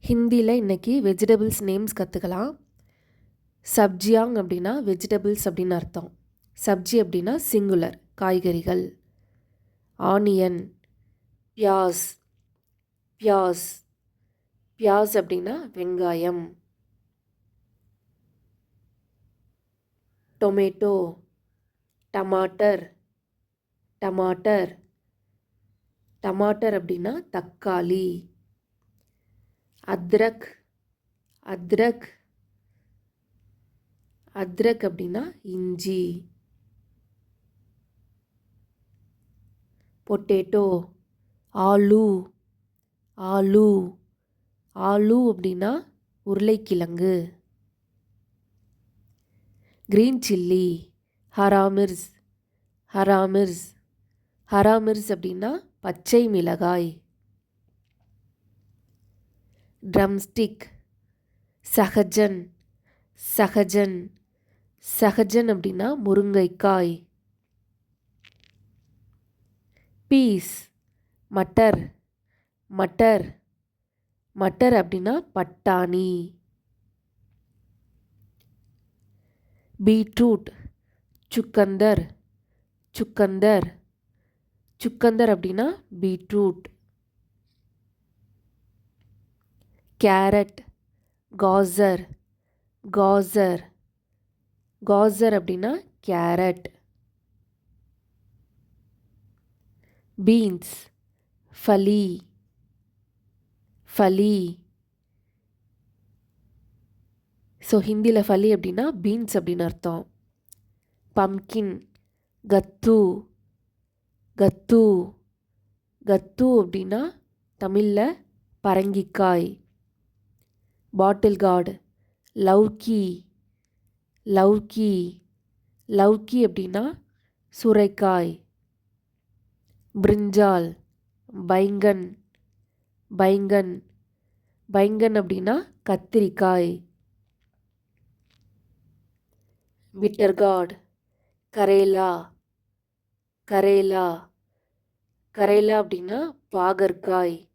ஹிந்தியில் இன்றைக்கி vegetables names கற்றுக்கலாம். சப்ஜியாங் அப்படின்னா வெஜிடபிள்ஸ் அப்படின்னு அர்த்தம். சப்ஜி அப்படின்னா சிங்குலர் காய்கறிகள். ஆனியன், பியாஸ், பியாஸ், பியாஸ் அப்படின்னா வெங்காயம். டொமேட்டோ, டமாட்டர், டமாட்டர், டமாட்டர் அப்படின்னா தக்காளி. அத்ரக், அத்ரக், அத்ரக் அப்படின்னா இஞ்சி. பொட்டேட்டோ, ஆலு, ஆலு, ஆலு அப்படின்னா உருளைக்கிழங்கு. கிரீன் சில்லி, ஹராமிர்ஸ், ஹராமிர்ஸ், ஹராமிர்ஸ் அப்படின்னா பச்சை மிளகாய். ட்ரம்ஸ்டிக், சஹஜன், சஹஜன், சஹஜன் அப்படின்னா முருங்கைக்காய். பீஸ், மட்டர், மட்டர், மட்டர் அப்படின்னா பட்டாணி. பீட்ரூட், சுக்கந்தர், சுக்கந்தர், சுக்கந்தர் அப்படின்னா beetroot. Carrot, coarser, coarser, coarser அப்படின்னா கேரட். பீன்ஸ், ஃபலி, ஃபலி. ஸோ ஹிந்தியில் ஃபலி அப்படின்னா பீன்ஸ் அப்படின்னு அர்த்தம். பம்கின், கத்து, கத்து, கத்து அப்படின்னா தமிழில் பரங்கிக்காய். பாட்டில் கார்டு, லவ்கி, லவ்கி, லவ்கி அப்படின்னா சுரைக்காய். பிரிஞ்சால், பைங்கன், பைங்கன், பைங்கன் அப்படின்னா கத்திரிக்காய். பிட்டர்கார்ட், கரேலா, கரேலா, கரேலா அப்படின்னா பாகற்காய்.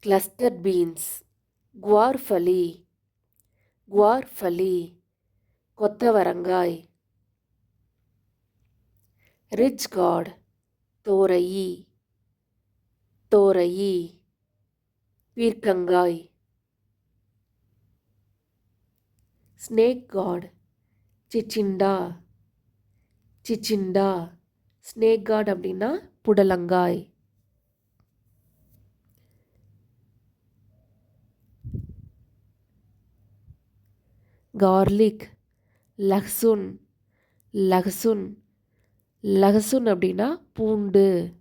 கிளஸ்டர்ட் பீன்ஸ், குவார்ஃபலி, குவார்ஃபலி, கொத்தவரங்காய். ரிச் கார்ட், தோரையி, தோரையி, பீர்க்கங்காய். ஸ்னேக் கார்ட், சிச்சிண்டா, சிச்சிண்டா, ஸ்னேக் கார்ட் அப்படின்னா புடலங்காய். கார்லிக், லஹ்சுன், லஹ்சுன், லஹ்சுன் அப்படின்னா பூண்டு.